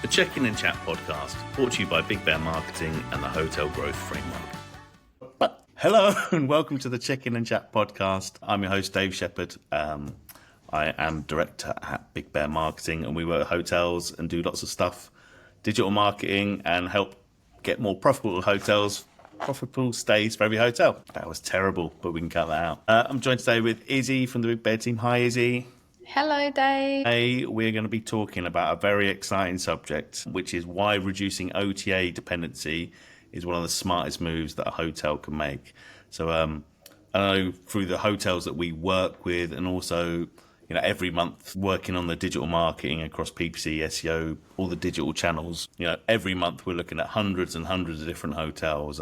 The Check-In and Chat podcast, brought to you by Big Bear Marketing and the Hotel Growth Framework. Hello and welcome to the Check-In and Chat podcast. I'm your host, Dave Shepherd. I am director at Big Bear Marketing, and we work with hotels and do lots of stuff, digital marketing, and help get more profitable hotels, profitable stays for every hotel. That was terrible, but we can cut that out. I'm joined today with Izzy from the Big Bear team. Hi, Izzy. Hello, Dave. Today, we're going to be talking about a very exciting subject, which is why reducing OTA dependency is one of the smartest moves that a hotel can make. So I know through the hotels that we work with, and also every month working on the digital marketing across PPC, SEO, all the digital channels, every month we're looking at hundreds and hundreds of different hotels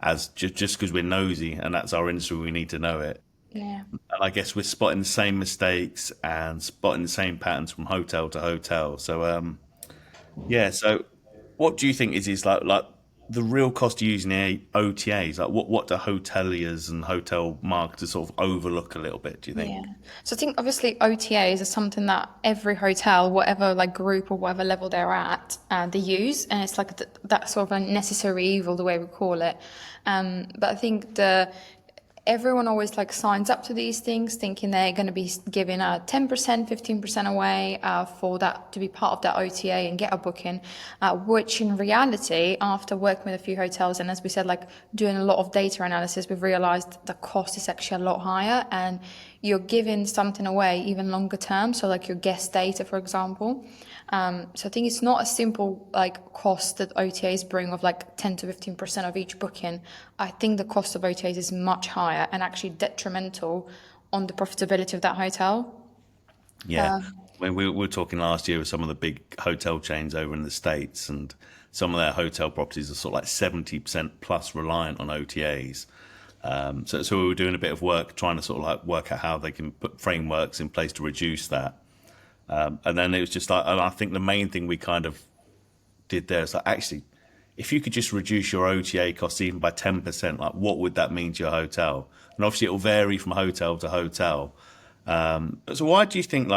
as just because we're nosy and that's our industry, we need to know it. Yeah. And I guess we're spotting the same mistakes and spotting the same patterns from hotel to hotel. So, so what do you think is like the real cost of using the OTAs? Like what do hoteliers and hotel marketers sort of overlook a little bit, do you think? Yeah. So I think obviously OTAs is something that every hotel, whatever like group or whatever level they're at, they use. And it's like that sort of a necessary evil, the way we call it. But I think everyone always like signs up to these things thinking they're going to be giving 10%, 15% away for that to be part of that OTA and get a booking, which in reality, after working with a few hotels and as we said, like doing a lot of data analysis, we've realized the cost is actually a lot higher and you're giving something away even longer term. So like your guest data, for example. So I think it's not a simple like cost that OTAs bring of like 10 to 15% of each booking. I think the cost of OTAs is much higher and actually detrimental on the profitability of that hotel. Yeah. When we were talking last year with some of the big hotel chains over in the States, and some of their hotel properties are sort of like 70% plus reliant on OTAs. So we were doing a bit of work trying to sort of like work out how they can put frameworks in place to reduce that. And then it was just like, and I think the main thing we kind of did there is like, actually, if you could just reduce your OTA costs even by 10%, like what would that mean to your hotel? And obviously it will vary from hotel to hotel. So why do you think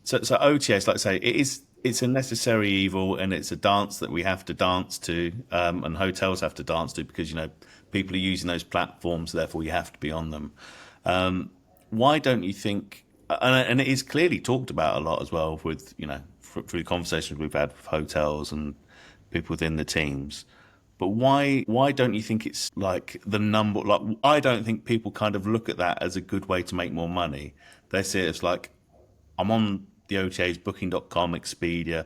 so OTAs, like I say, it's a necessary evil and it's a dance that we have to dance to, and hotels have to dance to because, people are using those platforms, therefore you have to be on them. Why don't you think, and it is clearly talked about a lot as well with, through the conversations we've had with hotels and people within the teams. But why don't you think it's like the number? Like, I don't think people kind of look at that as a good way to make more money. They see it as like, I'm on the OTAs, Booking.com, Expedia,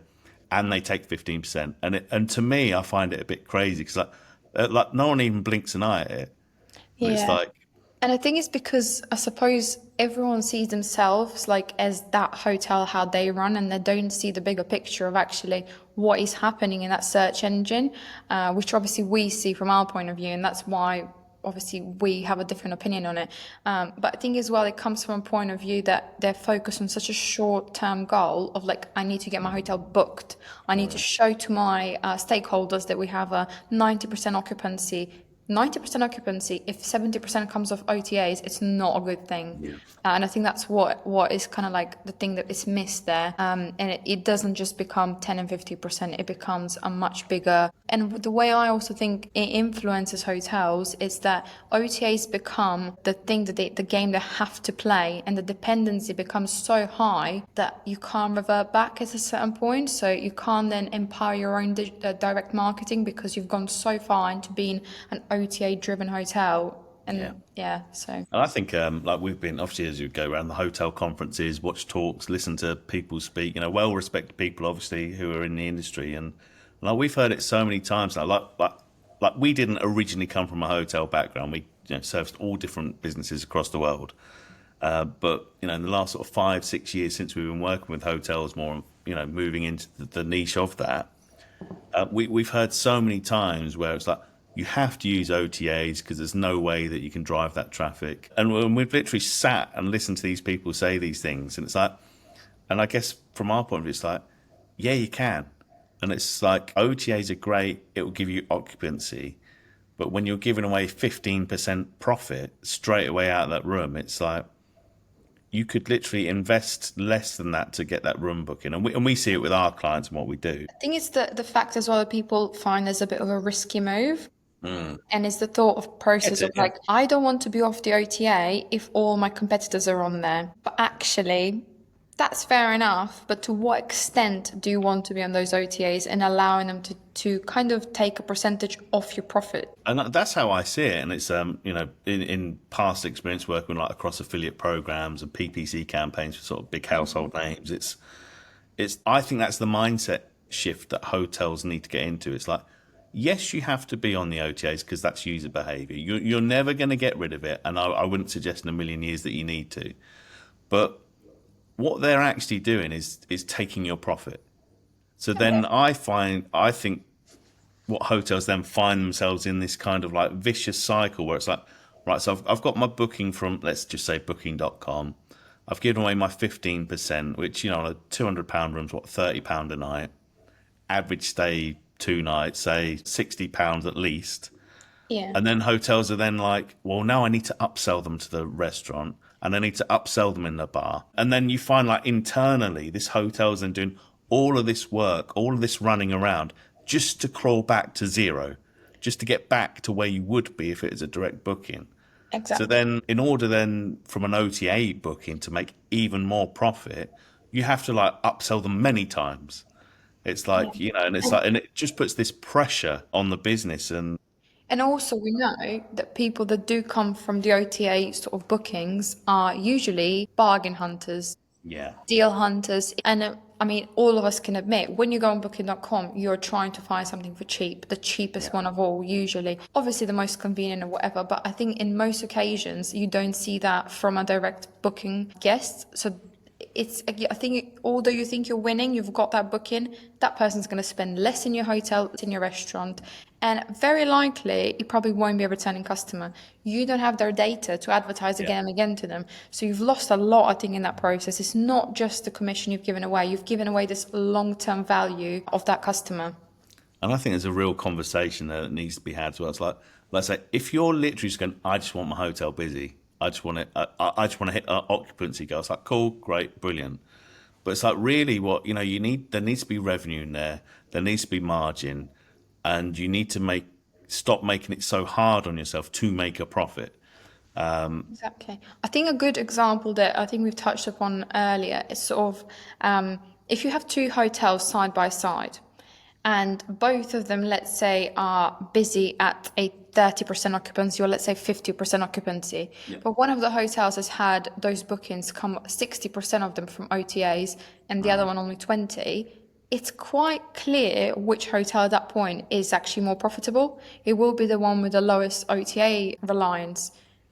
and they take 15%. And to me, I find it a bit crazy because like no one even blinks an eye at it. And it's like, And I think it's because I suppose everyone sees themselves like as that hotel, how they run, and they don't see the bigger picture of actually what is happening in that search engine, which obviously we see from our point of view. And that's why obviously we have a different opinion on it. But I think as well, it comes from a point of view that they're focused on such a short-term goal of like, I need to get my hotel booked. I need to show to my stakeholders that we have a 90% occupancy. 90% occupancy, if 70% comes off OTAs, it's not a good thing. Yeah. And I think that's what is kind of like the thing that is missed there. And it doesn't just become 10 and 50%, it becomes a much bigger. And the way I also think it influences hotels is that OTAs become the thing that the game they have to play, and the dependency becomes so high that you can't revert back at a certain point. So you can't then empower your own direct marketing because you've gone so far into being an OTA driven hotel. And so. And I think like we've been, obviously, as you go around the hotel conferences, watch talks, listen to people speak, well respected people obviously who are in the industry, and like we've heard it so many times now. Like we didn't originally come from a hotel background. We serviced all different businesses across the world. But in the last sort of 5-6 years since we've been working with hotels more, moving into the niche of that, we've heard so many times where it's like, you have to use OTAs because there's no way that you can drive that traffic. And we've literally sat and listened to these people say these things. And it's like, and I guess from our point of view, it's like, yeah, you can. And it's like, OTAs are great. It will give you occupancy. But when you're giving away 15% profit straight away out of that room, it's like, you could literally invest less than that to get that room booking. And we see it with our clients and what we do. I think it's the fact as well that people find there's a bit of a risky move. Mm. And it's the thought of Get process of it, yeah. like, I don't want to be off the OTA if all my competitors are on there. But actually, that's fair enough. But to what extent do you want to be on those OTAs and allowing them to kind of take a percentage off your profit? And that's how I see it. And it's in past experience working like across affiliate programs and PPC campaigns for sort of big household names, it's I think that's the mindset shift that hotels need to get into. It's like, yes, you have to be on the OTAs because that's user behavior. You're never going to get rid of it, and I wouldn't suggest in a million years that you need to. But what they're actually doing is taking your profit. So then I think what hotels then find themselves in this kind of like vicious cycle where it's like, right, so I've got my booking from, let's just say booking.com. I've given away my 15%, which, on a £200 room's what, £30 a night. Average stay 2 nights, say £60 at least. Yeah, And then hotels are then like, well, now I need to upsell them to the restaurant and I need to upsell them in the bar. And then you find like internally, this hotel's then doing all of this work, all of this running around just to crawl back to zero, just to get back to where you would be if it was a direct booking. So exactly. then, in order then from an OTA booking to make even more profit, you have to like upsell them many times. It's Yeah. like, and it's like, and it just puts this pressure on the business. And And also, we know that people that do come from the OTA sort of bookings are usually bargain hunters, yeah, deal hunters. And I mean, all of us can admit when you go on booking.com, you're trying to find something for cheap, the cheapest yeah, one of all, usually. Obviously, the most convenient or whatever. But I think in most occasions, you don't see that from a direct booking guest. So I think, although you think you're winning, you've got that booking, that person's going to spend less in your hotel, in your restaurant, and very likely it probably won't be a returning customer. You don't have their data to advertise yeah. again and again to them, so you've lost a lot, I think, in that process. It's not just the commission you've given away, you've given away this long-term value of that customer. And I think there's a real conversation there that needs to be had as well. It's like, let's say, if you're literally just going, I just want my hotel busy. I just want it. I just want to hit occupancy goal. It's like, cool, great, brilliant. But it's like really what you need. There needs to be revenue in there. There needs to be margin, and you need to stop making it so hard on yourself to make a profit. Exactly. I think a good example that I think we've touched upon earlier is sort of if you have two hotels side by side and both of them, let's say, are busy at a 30% occupancy or let's say 50% occupancy, Yeah. but one of the hotels has had those bookings come 60% of them from OTAs and the other one only 20, it's quite clear which hotel at that point is actually more profitable. It will be the one with the lowest OTA reliance.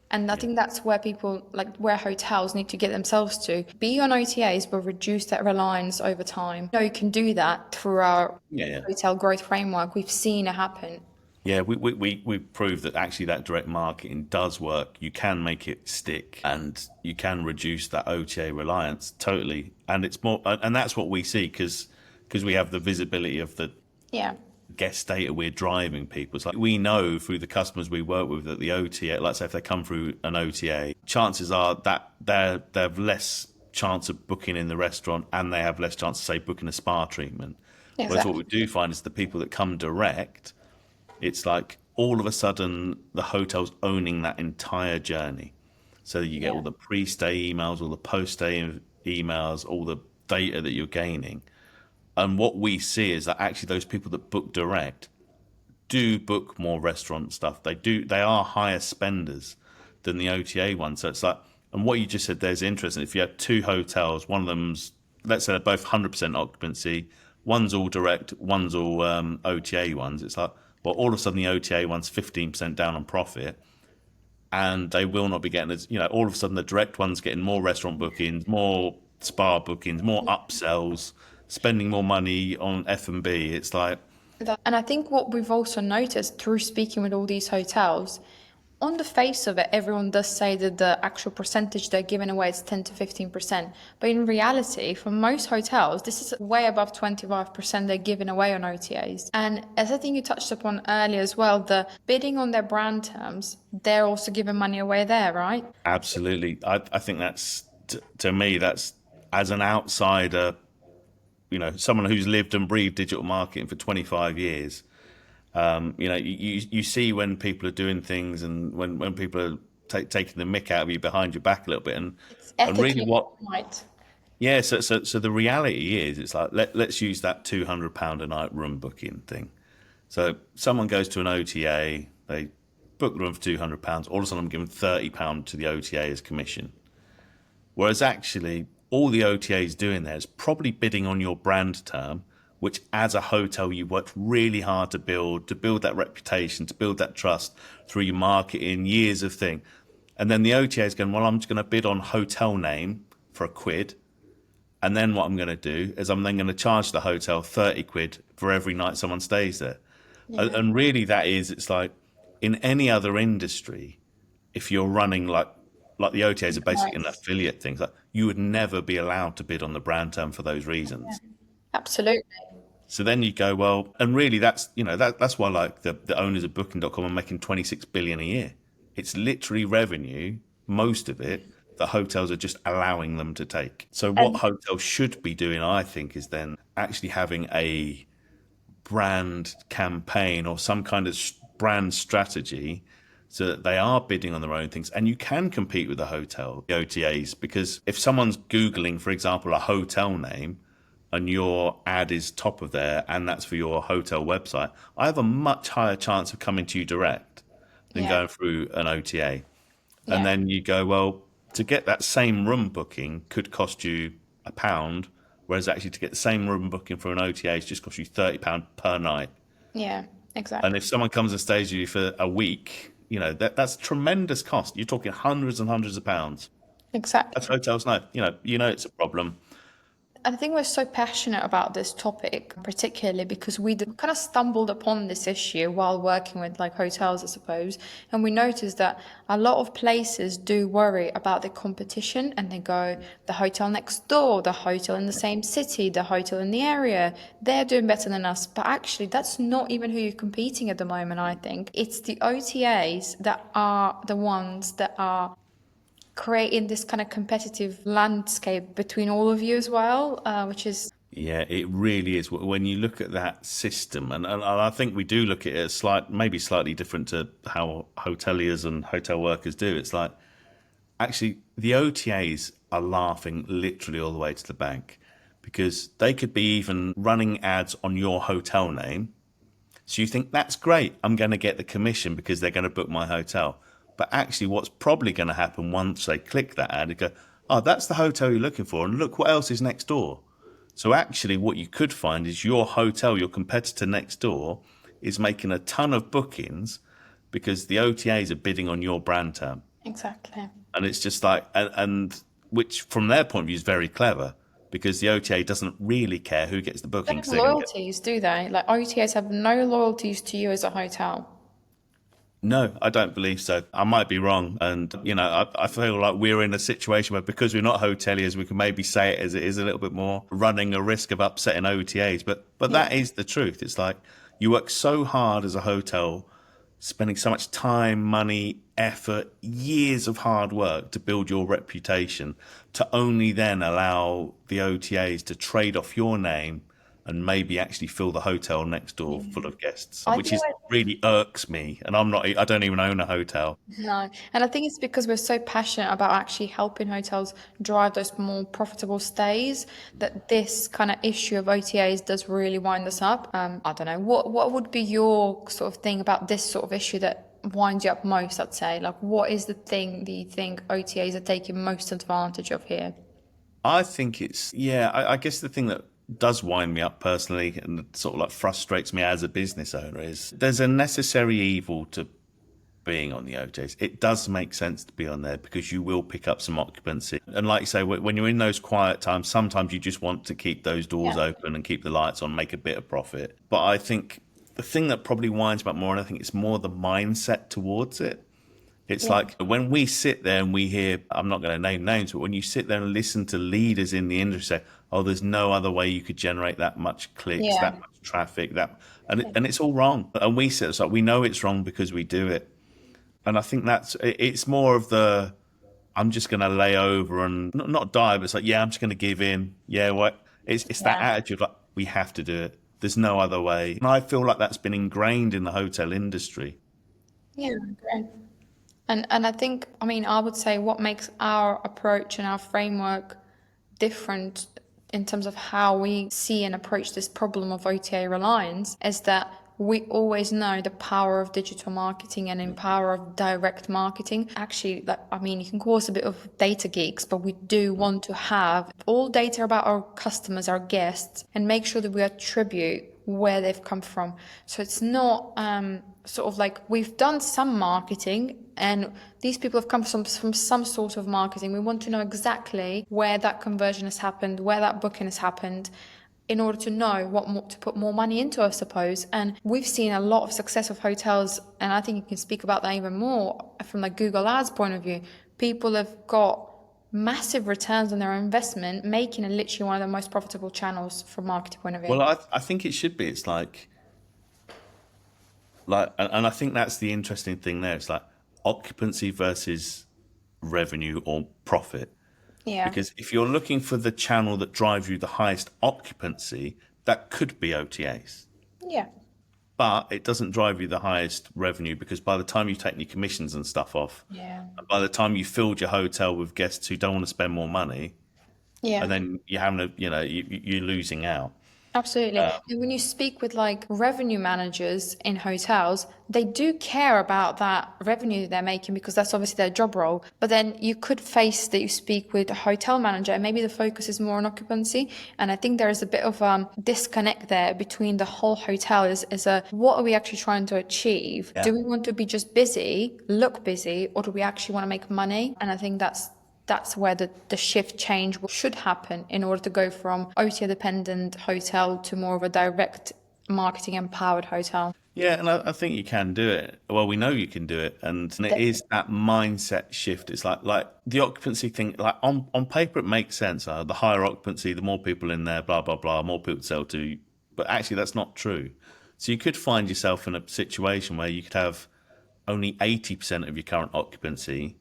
And I Yeah. think that's where people, like where hotels need to get themselves to. Be on OTAs, but reduce that reliance over time. You can do that through our Yeah. Yeah. hotel growth framework. We've seen it happen. Yeah, we proved that actually that direct marketing does work. You can make it stick, and you can reduce that OTA reliance totally. And it's more, and that's what we see because we have the visibility of the Yeah, guest data we're driving people. It's like we know through the customers we work with that the OTA, let's say if they come through an OTA, chances are that they have less chance of booking in the restaurant and they have less chance of say booking a spa treatment. Whereas what we exactly. do find is the people that come direct, it's like all of a sudden the hotel's owning that entire journey. So you get all Yeah. the pre-stay emails, all the post-stay emails, all the data that you're gaining. And what we see is that actually those people that book direct do book more restaurant stuff. They are higher spenders than the OTA ones. So it's like, and what you just said there's interesting. If you have two hotels, one of them's, let's say they're both 100% occupancy, one's all direct, one's all OTA ones. It's like, well, all of a sudden the OTA one's 15% down on profit, and they will not be getting as, all of a sudden the direct one's getting more restaurant bookings, more spa bookings, more upsells, spending more money on F&B. It's like, And I think what we've also noticed through speaking with all these hotels, on the face of it, everyone does say that the actual percentage they're giving away is 10 to 15%. But in reality, for most hotels, this is way above 25% they're giving away on OTAs. And as I think you touched upon earlier as well, the bidding on their brand terms, they're also giving money away there, right? absolutely. I think to me, that's as an outsider, someone who's lived and breathed digital marketing for 25 years. You see when people are doing things, and when people are taking the mick out of you behind your back a little bit, It's and really ethically what right. yeah, so the reality is, it's like, let's use that £200 a night room booking thing. So someone goes to an OTA, they book the room for £200. All of a sudden, I'm giving £30 to the OTA as commission. Whereas actually, all the OTA is doing there is probably bidding on your brand term, which as a hotel you worked really hard to build that reputation, to build that trust through your marketing, years of thing. And then the OTA is going, well, I'm just going to bid on hotel name for a quid. And then what I'm going to do is I'm then going to charge the hotel 30 quid for every night someone stays there. Yeah. And really, it's like, in any other industry, if you're running like the OTAs are basically an Nice. affiliate thing, like, you would never be allowed to bid on the brand term for those reasons. Absolutely. So then you go, well, and really that's why, like, the owners of Booking.com are making 26 billion a year. It's literally revenue, most of it, that hotels are just allowing them to take. So what And hotels should be doing, I think, is then actually having a brand campaign or some kind of brand strategy, so that they are bidding on their own things, and you can compete with the OTAs. Because if someone's Googling, for example, a hotel name, and your ad is top of there, and that's for your hotel website, I have a much higher chance of coming to you direct than yeah, going through an OTA. And yeah, then you go, well, to get that same room booking could cost you £1, whereas actually to get the same room booking for an OTA is just cost you £30 per night. yeah, And exactly. if someone comes and stays with you for a week, that's tremendous cost. You're talking hundreds and hundreds of pounds. As Exactly. hotels know, it's a problem. I think we're so passionate about this topic, particularly because we kind of stumbled upon this issue while working with like hotels, I suppose. And we noticed that a lot of places do worry about the competition, and they go, the hotel next door, the hotel in the same city, the hotel in the area, they're doing better than us. But actually, that's not even who you're competing at the moment, I think. It's the OTAs that are the ones that are creating this kind of competitive landscape between all of you as well, which is Yeah, it really is. When you look at that system, and I think we do look at it as maybe slightly different to how hoteliers and hotel workers do. It's like, actually, the OTAs are laughing literally all the way to the bank, because they could be even running ads on your hotel name. So you think, that's great, I'm going to get the commission because they're going to book my hotel. But actually, what's probably going to happen once they click that ad, they go, oh, that's the hotel you're looking for, and look what else is next door. So actually, what you could find is your hotel, your competitor next door, is making a ton of bookings because the OTAs are bidding on your brand term. exactly. And it's just like, and which from their point of view is very clever, because the OTA doesn't really care who gets the They booking, don't because have they're going to get. loyalties, do they? Like OTAs have no loyalties to you as a hotel. No, I don't believe so. I might be wrong. And, I feel like we're in a situation where, because we're not hoteliers, we can maybe say it as it is, a little bit more running a risk of upsetting OTAs. But Yeah. that is the truth. It's like, you work so hard as a hotel, spending so much time, money, effort, years of hard work to build your reputation, to only then allow the OTAs to trade off your name and maybe actually fill the hotel next door full of guests, I which think is really irks me. And I don't even own a hotel. no, and I think it's because we're so passionate about actually helping hotels drive those more profitable stays that this kind of issue of OTAs does really wind us up. I don't know what would be your sort of thing about this sort of issue that winds you up most. I'd say, like, what is the thing that you think OTAs are taking most advantage of here? I think I guess the thing that does wind me up personally, and sort of like frustrates me as a business owner, is there's a necessary evil to being on the OJs. It does make sense to be on there because you will pick up some occupancy. And like you say, when you're in those quiet times, sometimes you just want to keep those doors Yeah. open and keep the lights on, make a bit of profit. But I think the thing that probably winds me up more, and I think it's more the mindset towards it. It's Yeah. like when we sit there and we hear, I'm not going to name names, but when you sit there and listen to leaders in the industry say, oh, there's no other way you could generate that much clicks, Yeah. that much traffic, and it's all wrong. And we sit, we know it's wrong because we do it. And I think it's more of the, I'm just going to lay over and not die, but it's like, yeah, I'm just going to give in. Yeah, what? It's that Yeah. attitude like we have to do it. There's no other way. And I feel like that's been ingrained in the hotel industry. Yeah, great. And I think, I mean, I would say what makes our approach and our framework different in terms of how we see and approach this problem of OTA reliance is that we always know the power of digital marketing and in power of direct marketing. Actually, like, I mean, you can call us a bit of data geeks, but we do want to have all data about our customers, our guests, and make sure that we attribute where they've come from. So it's not sort of like we've done some marketing and these people have come from some sort of marketing. We want to know exactly where that conversion has happened, where that booking has happened, in order to know what more, to put more money into, I suppose. And we've seen a lot of success of hotels, and I think you can speak about that even more from like Google Ads point of view. People have got massive returns on their investment, making it literally one of the most profitable channels from marketing point of view. Well, I think it should be. It's and I think that's the interesting thing there. It's like occupancy versus revenue or profit. Yeah. Because if you're looking for the channel that drives you the highest occupancy, that could be OTAs. Yeah. But it doesn't drive you the highest revenue because by the time you've taken your commissions and stuff off, Yeah. and by the time you filled your hotel with guests who don't want to spend more money, Yeah. and then you're having a, you're losing out. Absolutely. And when you speak with like revenue managers in hotels, they do care about that revenue they're making because that's obviously their job role. But then you could face that you speak with a hotel manager and maybe the focus is more on occupancy. And I think there is a bit of disconnect there between the whole hotel is a what are we actually trying to achieve? Yeah. Do we want to be just busy, look busy, or do we actually want to make money? And I think that's where the shift change should happen in order to go from OTA dependent hotel to more of a direct marketing empowered hotel. Yeah, and I think you can do it. Well, we know you can do it, and it is that mindset shift. It's like the occupancy thing. Like on paper, it makes sense. The higher occupancy, the more people in there, blah blah blah, more people to sell to. But actually, that's not true. So you could find yourself in a situation where you could have only 80% of your current occupancy,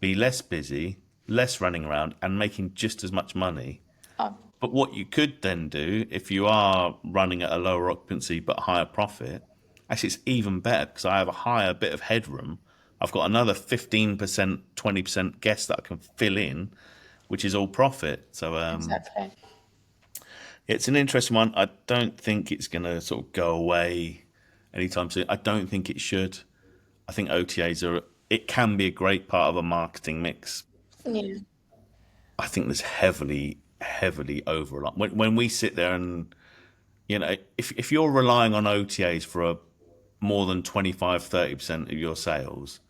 be less busy, less running around, and making just as much money. Oh, But what you could then do, if you are running at a lower occupancy but higher profit, actually it's even better because I have a higher bit of headroom. I've got another 15%, 20% guest that I can fill in, which is all profit. So exactly. it's an interesting one. I don't think it's going to sort of go away anytime soon. I don't think it should. I think OTAs it can be a great part of a marketing mix. Yeah. I think there's heavily over a lot. When we sit there and, if you're relying on OTAs for more than 25, 30% of your sales,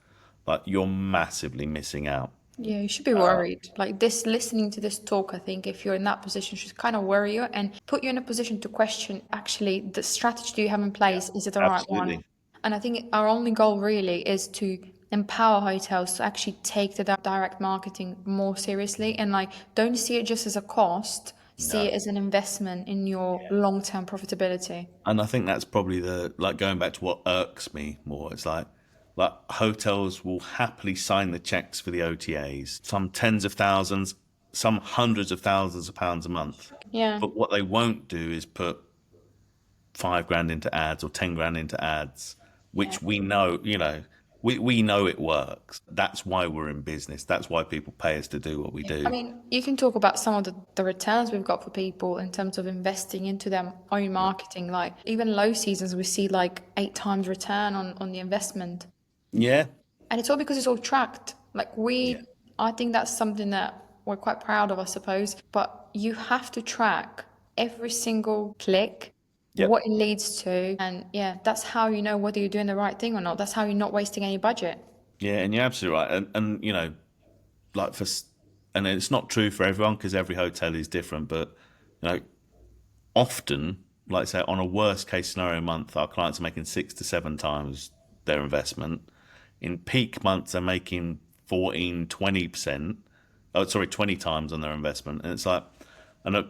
like you're massively missing out. Yeah, you should be worried. Like this, listening to this talk, I think if you're in that position, should kind of worry you and put you in a position to question actually the strategy you have in place, is it the right one? Absolutely. And I think our only goal really is to empower hotels to actually take the direct marketing more seriously and like don't see it just as a cost, see No. it as an investment in your long-term profitability. And I think that's probably going back to what irks me more. It's like hotels will happily sign the checks for the OTAs, some tens of thousands, some hundreds of thousands of pounds a month. Yeah. But what they won't do is put 5 grand into ads or 10 grand into ads, Yeah. which we know, we know it works. That's why we're in business. That's why people pay us to do what we I do. mean, you can talk about some of the returns we've got for people in terms of investing into their own marketing. Like even low seasons, we see like 8 times return on the investment. Yeah. And it's all because it's all tracked. Like Yeah. I think that's something that we're quite proud of, I suppose. But you have to track every single click, Yep. what it leads to. And yeah, that's how you know whether you're doing the right thing or not. That's how you're not wasting any budget. Yeah, and you're absolutely right. And like and it's not true for everyone because every hotel is different. But you know, often, like say, on a worst case scenario month, our clients are making 6 to 7 times their investment. In peak months, they're making 14, 20%. Oh, sorry, 20 times on their investment. And it's like,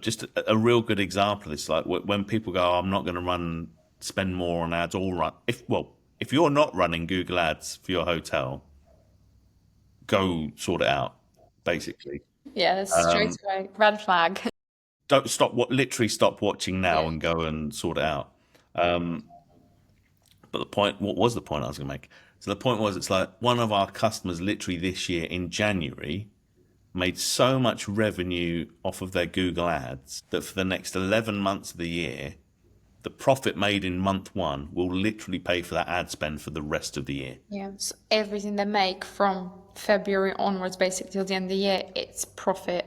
just a real good example of this, like when people go, oh, I'm not going to spend more on ads or run. If you're not running Google ads for your hotel, go sort it out Yeah, basically. that's straight away red flag. Don't stop what literally stop watching Yeah. now and go and sort it out. But the point, what was the point I was going to make? So the point was, it's like one of our customers literally this year in January made so much revenue off of their Google ads that for the next 11 months of the year, the profit made in month one will literally pay for that ad spend for the rest of the year. Yeah, so everything they make from February onwards, basically till the end of the year, it's profit.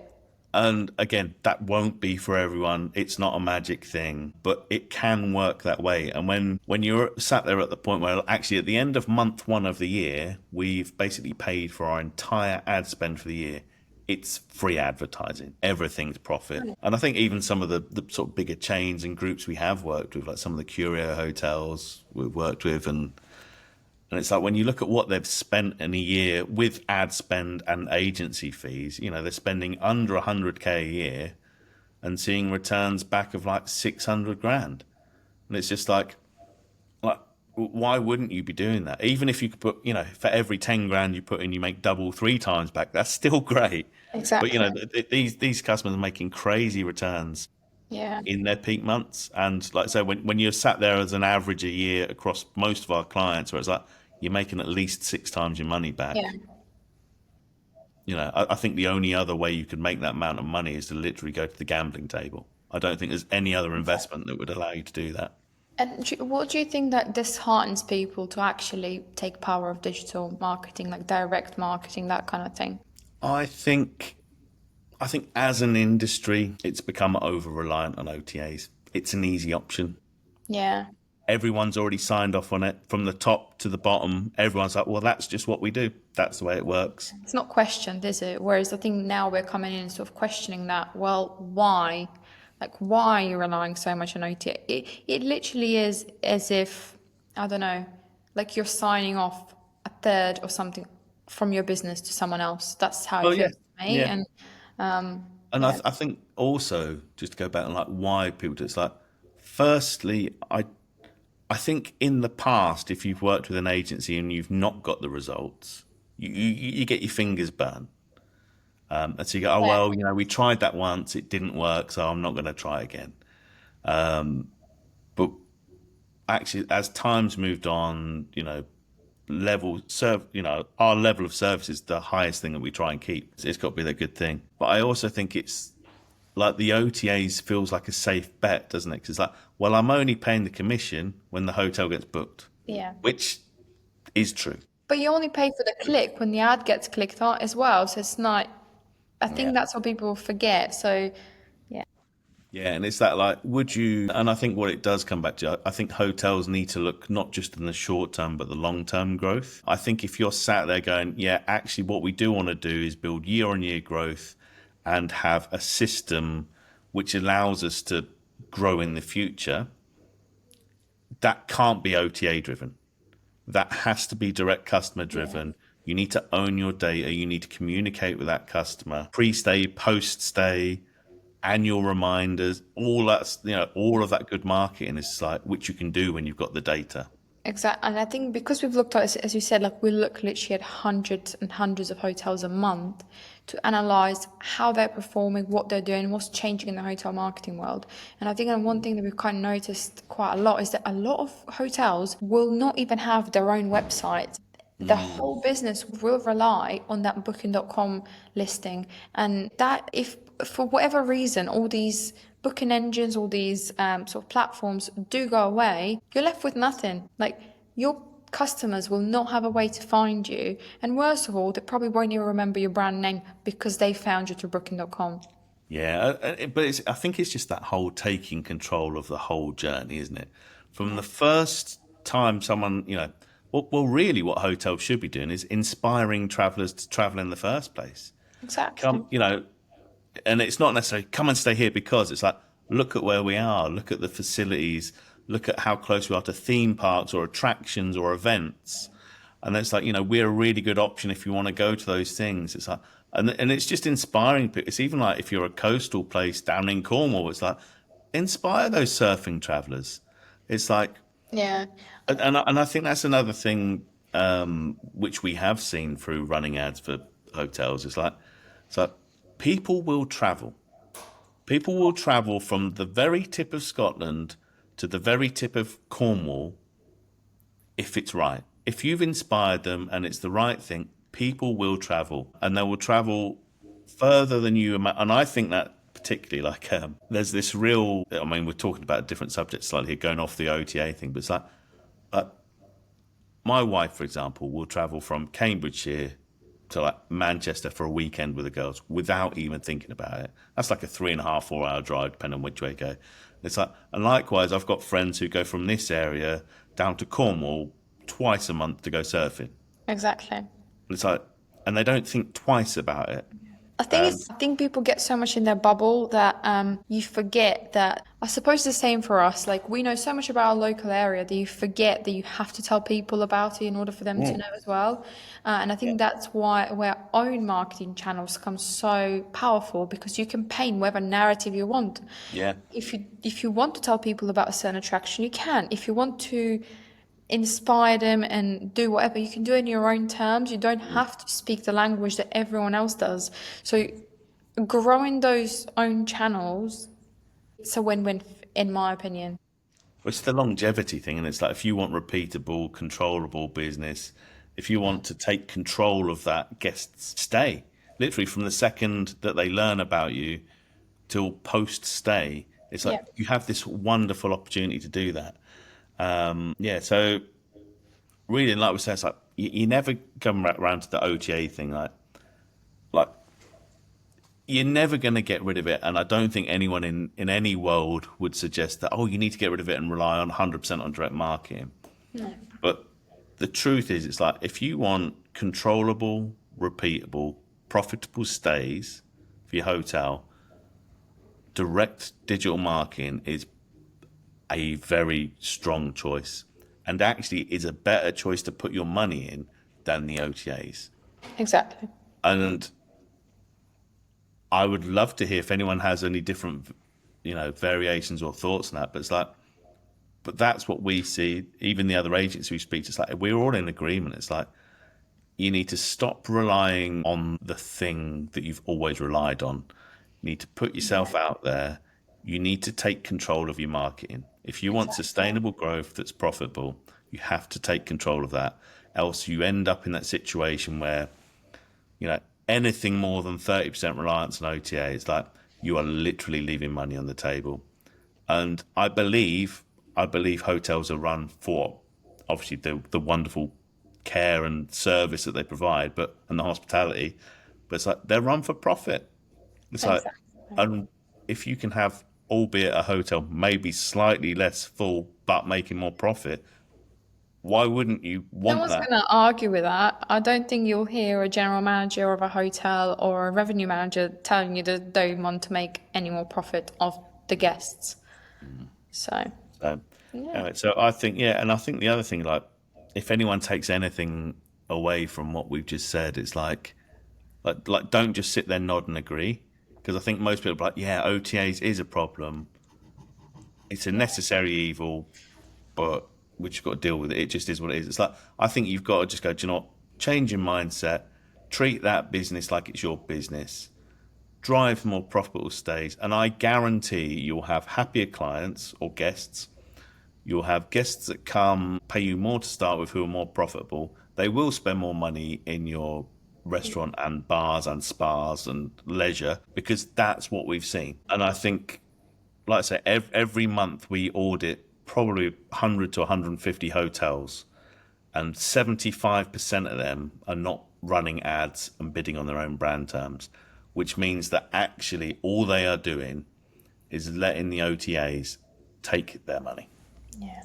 And again, that won't be for everyone. It's not a magic thing, but it can work that way. And when you're sat there at the point where actually at the end of month one of the year, we've basically paid for our entire ad spend for the year. It's free advertising. Everything's profit. And I think even some of the sort of bigger chains and groups we have worked with, like some of the Curio hotels we've worked with, and it's like when you look at what they've spent in a year with ad spend and agency fees, they're spending under 100K a year and seeing returns back of like 600 grand. And it's just like, why wouldn't you be doing that? Even if you could put, for every 10 grand you put in, you make double three times back. That's still great. But, Exactly. these customers are making crazy returns Yeah. in their peak months. And like I say, when you're sat there as an average a year across most of our clients, where it's like you're making at least six times your money Yeah. back, I think the only other way you could make that amount of money is to literally go to the gambling table. I don't think there's any other investment that would allow you to do that. And what do you think that disheartens people to actually take power of digital marketing, like direct marketing, that kind of thing? I think I think as an industry, it's become over reliant on OTAs. It's an easy option. Yeah. Everyone's already signed off on it from the top to the bottom. Everyone's like, well, that's just what we do. That's the way it works. It's not questioned, is it? Whereas I think now we're coming in and sort of questioning that. Well, why? Like, why are you relying so much on OTA? It literally is as if, I don't know, like you're signing off a third or something from your business to someone else. That's how it Oh yeah, feels to me. yeah. And And yeah, I think also just to go back on like why people do it, it's like, firstly, I think in the past, if you've worked with an agency and you've not got the results, you get your fingers burned. And so you go, oh yeah, well, we tried that once, it didn't work, so I'm not going to try again. But actually, as time's moved on, our level of service is the highest thing that we try and keep. It's got to be the good thing. But I also think it's like the OTAs feels like a safe bet, doesn't it? Because it's like, well, I'm only paying the commission when the hotel gets booked, yeah. which is true. But you only pay for the click when the ad gets clicked on as well. So it's not, I Yeah. think that's what people forget. So, yeah, Yeah, and it's that like, would you? And I think what it does come back to, I think hotels need to look not just in the short term, but the long term growth. I think if you're sat there going, yeah, actually, what we do want to do is build year on year growth and have a system which allows us to grow in the future, that can't be OTA driven. That has to be direct customer yeah. driven. You need to own your data. You need to communicate with that customer pre stay, post stay, annual reminders, all of that good marketing is like which you can do when you've got the data. Exactly. And I think because we've looked at, as you said, like we look literally at hundreds and hundreds of hotels a month to analyze how they're performing, what they're doing, what's changing in the hotel marketing world. And I think one thing that we've kind of noticed quite a lot is that a lot of hotels will not even have their own website. The whole business will rely on that booking.com listing. And that, if for whatever reason, all these booking engines, all these sort of platforms do go away, you're left with nothing. Like your customers will not have a way to find you. And worst of all, they probably won't even remember your brand name because they found you through booking.com. Yeah, but I think it's just that whole taking control of the whole journey, isn't it? From Yeah, the first time someone, well, really, what hotels should be doing is inspiring travelers to travel in the first place. exactly. Come, and it's not necessarily come and stay here because it's like, look at where we are, look at the facilities, look at how close we are to theme parks or attractions or events. And it's like, we're a really good option if you want to go to those things. It's like, and it's just inspiring. It's even like if you're a coastal place down in Cornwall, it's like, inspire those surfing travelers. It's like, Yeah. and I think that's another thing which we have seen through running ads for hotels. It's like So people will travel. People will travel from the very tip of Scotland to the very tip of Cornwall if it's right. If you've inspired them and it's the right thing, people will travel and they will travel further than you imagine. And I think that particularly like there's this real, I mean, we're talking about a different subject slightly here, going off the OTA thing, but it's like my wife, for example, will travel from Cambridgeshire to like Manchester for a weekend with the girls without even thinking about it. That's like a 3.5, 4 hour drive, depending on which way you go. It's like, and likewise, I've got friends who go from this area down to Cornwall twice a month to go surfing. Exactly. It's like, and they don't think twice about it. I think people get so much in their bubble that you forget that. I suppose the same for us. Like we know so much about our local area that you forget that you have to tell people about it in order for them to Mm. know as well. And I think that's why where our own marketing channels come so powerful because you can paint whatever narrative you want. Yeah. If you want to tell people about a certain attraction, you can. If you want to inspire them and do whatever. You can do it in your own terms. You don't have to speak the language that everyone else does. So growing those own channels, it's a win-win in my opinion. It's the longevity thing, and it's like if you want repeatable, controllable business, if you want to take control of that, guests stay. Literally from the second that they learn about you till post stay, it's like Yeah, you have this wonderful opportunity to do that. Yeah, so really, like we said, it's like you never come around to the OTA thing. Like you're never going to get rid of it, and I don't think anyone in any world would suggest that. Oh, you need to get rid of it and rely on 100% on direct marketing. But the truth is, it's like if you want controllable, repeatable, profitable stays for your hotel, direct digital marketing is a very strong choice, and actually is a better choice to put your money in than the OTAs. exactly. And I would love to hear if anyone has any different, variations or thoughts on that. But it's like, but that's what we see. Even the other agents we speak to, it's like we're all in agreement. It's like you need to stop relying on the thing that you've always relied on. You need to put yourself out there. You need to take control of your marketing. If you want Exactly. sustainable growth that's profitable, you have to take control of that. Else you end up in that situation where, you know, anything more than 30% reliance on OTA is like you are literally leaving money on the table. And I believe hotels are run for obviously the wonderful care and service that they provide, but and the hospitality, but it's like they're run for profit. It's like, Exactly. and if you can have, albeit a hotel maybe slightly less full but making more profit, why wouldn't you No want one's that? going to argue with that. I don't think you'll hear a general manager of a hotel or a revenue manager telling you that they want to make any more profit of the guests. So, So, yeah. anyway, so I think, yeah, and I think the other thing, like, if anyone takes anything away from what we've just said, it's like don't just sit there, nod and agree, because I think most people are like, yeah, OTAs is a problem. It's a necessary evil, but we just got to deal with it. It just is what it is. It's like I think you've got to just go, do you know what? Change your mindset, treat that business like it's your business, drive more profitable stays, and I guarantee you'll have happier clients or guests. You'll have guests that come, pay you more to start with, who are more profitable. They will spend more money in your restaurant and bars and spas and leisure because that's what we've seen. And I think, like I say, every month we audit probably 100 to 150 hotels, and 75% of them are not running ads and bidding on their own brand terms, which means that actually all they are doing is letting the OTAs take their money. Yeah.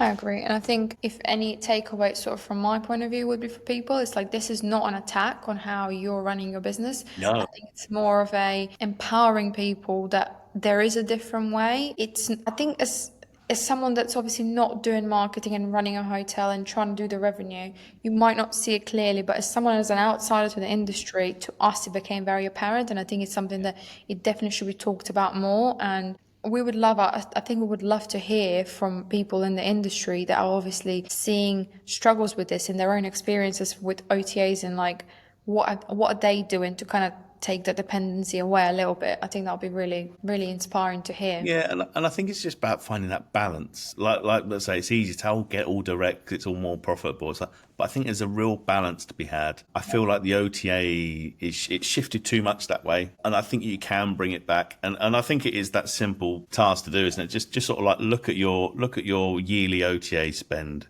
I agree. And I think if any takeaway sort of from my point of view would be for people, it's like this is not an attack on how you're running your business. I No. think it's more of a empowering people that there is a different way. It's I think as someone that's obviously not doing marketing and running a hotel and trying to do the revenue, you might not see it clearly, but as someone as an outsider to the industry, to us it became very apparent. And I think it's something that it definitely should be talked about more. And we would love, I think we would love to hear from people in the industry that are obviously seeing struggles with this in their own experiences with OTAs and like what are they doing to kind of take the dependency away a little bit. I think that'll be really, really inspiring to hear. Yeah, and I think it's just about finding that balance. Like let's say it's easy to get all direct 'cause it's all more profitable. It's like, but I think there's a real balance to be had. I feel like the OTA it's shifted too much that way, and I think you can bring it back. And I think it is that simple task to do, isn't it? Just sort of like look at your yearly OTA spend.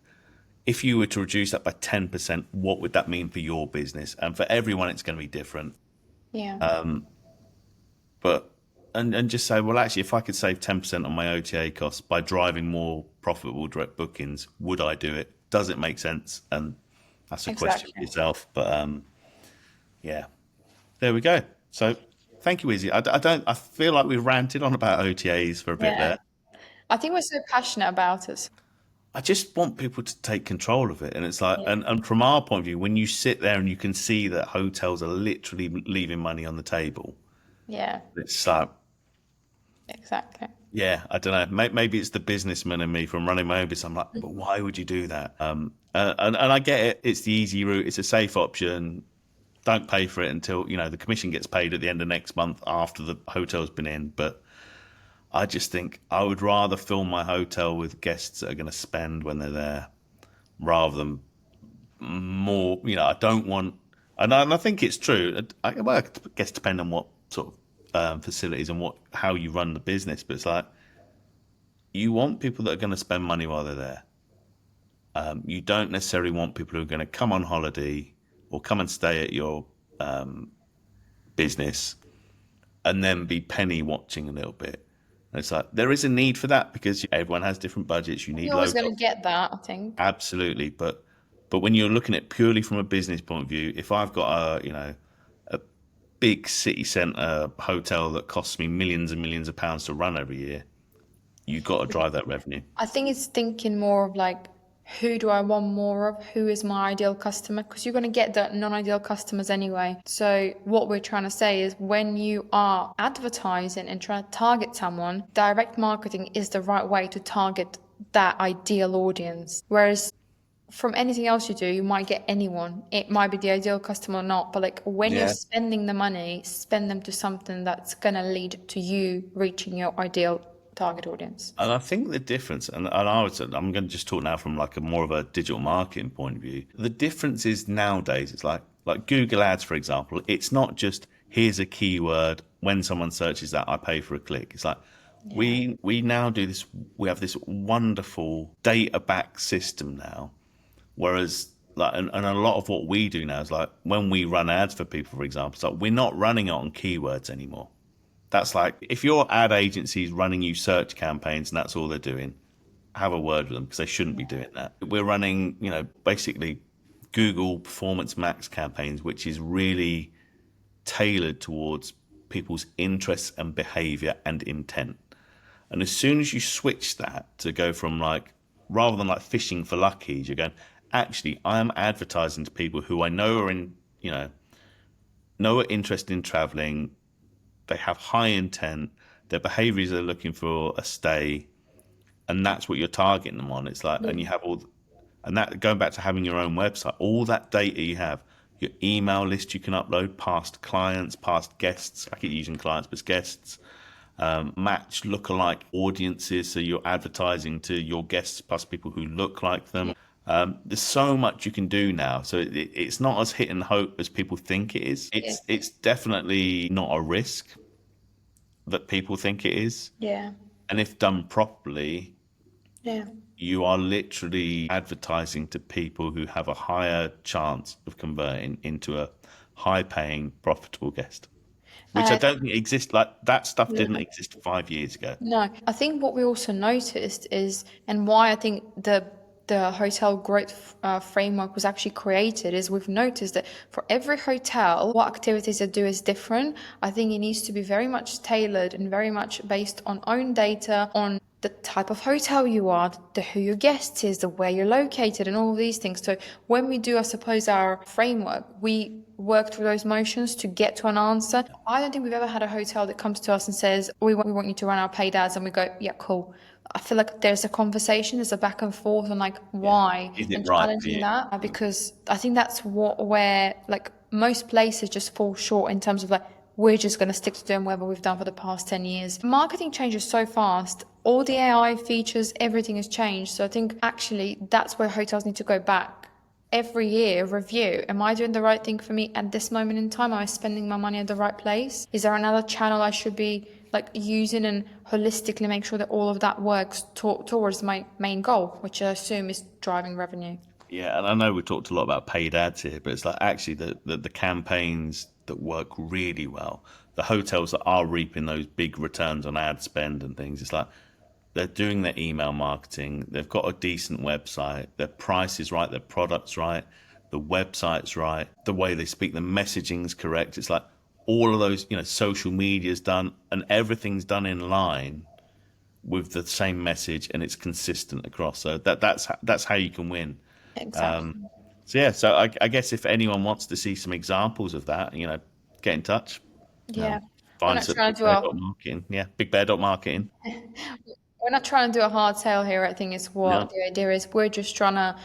If you were to reduce that by 10%, what would that mean for your business? And for everyone, it's going to be different. Yeah, But and just say, well, actually, if I could save 10% on my OTA costs by driving more profitable direct bookings, would I do it? Does it make sense? And that's a question for exactly. yourself. But yeah, there we go. So thank you, Izzy. I don't. I feel like we've ranted on about OTAs for a bit Yeah. there. I think we're so passionate about it. I just want people to take control of it. And it's like, Yeah. and from our point of view, when you sit there and you can see that hotels are literally leaving money on the table, Yeah, it's like, exactly. yeah, I don't know. Maybe it's the businessman in me from running my own business. I'm like, but why would you do that? And I get it. It's the easy route. It's a safe option. Don't pay for it until the commission gets paid at the end of next month after the hotel's been in. But I just think I would rather fill my hotel with guests that are going to spend when they're there, rather than more. I don't want, and I think it's true. Well, I guess depend on what sort of facilities and how you run the business. But it's like you want people that are going to spend money while they're there. You don't necessarily want people who are going to come on holiday or come and stay at your business and then be penny watching a little bit. And it's like there is a need for that because everyone has different budgets. You need You're always low going to cost, get that, I think. absolutely. But when you're looking at purely from a business point of view, if I've got a big city centre hotel that costs me millions and millions of pounds to run every year, you've got to drive that revenue. I think it's thinking more of like, who do I want more of? Who is my ideal customer? Because you're going to get the non-ideal customers anyway. So what we're trying to say is when you are advertising and trying to target someone, direct marketing is the right way to target that ideal audience. Whereas from anything else you do, you might get anyone. It might be the ideal customer or not, but like when you're Yeah. spending the money, spend them to something that's gonna lead to you reaching your ideal target audience. And I think the difference, I'm going to just talk now from like a more of a digital marketing point of view. The difference is nowadays, it's like Google Ads, for example. It's not just here's a keyword. When someone searches that, I pay for a click. It's like Yeah. we now do this. We have this wonderful data back system now. Whereas like and a lot of what we do now is like when we run ads for people, for example, it's like we're not running it on keywords anymore. That's like if your ad agency is running you search campaigns and that's all they're doing, have a word with them because they shouldn't be doing that. We're running, basically Google Performance Max campaigns, which is really tailored towards people's interests and behavior and intent. And as soon as you switch that to go from like, rather than like fishing for luckies, you're going, actually, I am advertising to people who I know are know are interested in traveling. They have high intent. Their behaviors are looking for a stay, and that's what you're targeting them on. It's like, and you have and that going back to having your own website, all that data you have, your email list you can upload, past clients, past guests. I keep using clients, but it's guests. Match lookalike audiences, so you're advertising to your guests plus people who look like them. There's so much you can do now, so it's not as hit and hope as people think it is. Yeah. It's definitely not a risk that people think it is, Yeah. and if done properly, Yeah. you are literally advertising to people who have a higher chance of converting into a high-paying, profitable guest, which I And don't think exists. Like that stuff yeah. didn't exist 5 years ago. No, I think what we also noticed is, and why I think the hotel growth framework was actually created, is we've noticed that for every hotel, what activities they do is different. I think it needs to be very much tailored and very much based on own data, on the type of hotel you are, the who your guest is, the where you're located, and all of these things. So when we do, I suppose, our framework, we work through those motions to get to an answer. I don't think we've ever had a hotel that comes to us and says, we want you to run our paid ads, and we go, yeah, cool. I feel like there's a conversation, there's a back and forth on like Yeah, why is it and right for challenging you? that because I think that's where like most places just fall short in terms of like we're just going to stick to doing whatever we've done for the past 10 years. Marketing changes so fast. All the AI features, everything has changed. So I think actually that's where hotels need to go back. Every year, review. Am I doing the right thing for me at this moment in time? Am I spending my money at the right place? Is there another channel I should be using, and holistically make sure that all of that works towards my main goal, which I assume is driving revenue? Yeah, and I know we talked a lot about paid ads here, but it's like actually the campaigns that work really well, the hotels that are reaping those big returns on ad spend and things, it's like they're doing their email marketing, they've got a decent website, their price is right, their product's right, the website's right, the way they speak, the messaging's correct. It's like all of those, social media's done and everything's done in line with the same message and it's consistent across. So that's how you can win. Exactly. So I guess if anyone wants to see some examples of that, get in touch. Yeah. We're Find not us at trying to do a bigbear.marketing. Yeah, bigbear.marketing. we're not trying to do a hard sale here. I think is what No. the idea is. We're just trying to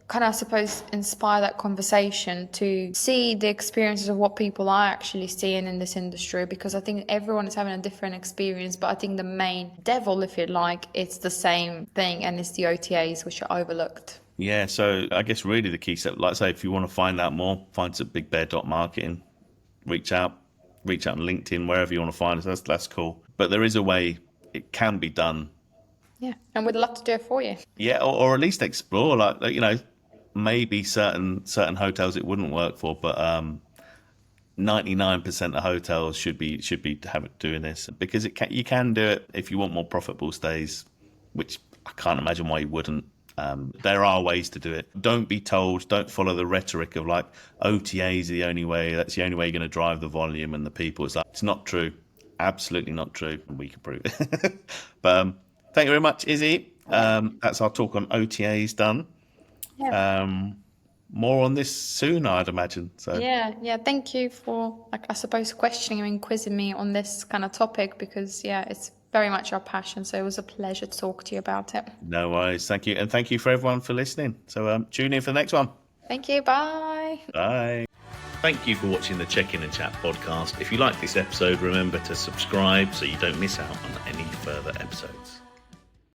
kind of, I suppose, inspire that conversation to see the experiences of what people are actually seeing in this industry, because I think everyone is having a different experience, but I think the main devil, if you like, it's the same thing, and it's the OTAs, which are overlooked. Yeah, so I guess really the key step, like I say, if you want to find out more, find us at bigbear.marketing. Reach out, reach out on LinkedIn, wherever you want to find us. That's cool. But there is a way it can be done. Yeah, and we'd love to do it for you. Yeah, or at least explore. Maybe certain hotels it wouldn't work for, but 99% of hotels should be doing this, because you can do it if you want more profitable stays, which I can't imagine why you wouldn't. There are ways to do it. Don't be told. Don't follow the rhetoric of like OTAs are the only way. That's the only way you're going to drive the volume and the people. It's not true. Absolutely not true. We can prove it. But thank you very much, Izzy. That's our talk on OTAs done. Yeah. More on this soon, I'd imagine. So Yeah. Thank you for, I suppose, questioning and quizzing me on this kind of topic, because it's very much our passion. So it was a pleasure to talk to you about it. no worries. Thank you, and thank you for everyone for listening. So tune in for the next one. Thank you. Bye. Bye. Thank you for watching the Check In and Chat podcast. If you like this episode, remember to subscribe so you don't miss out on any further episodes.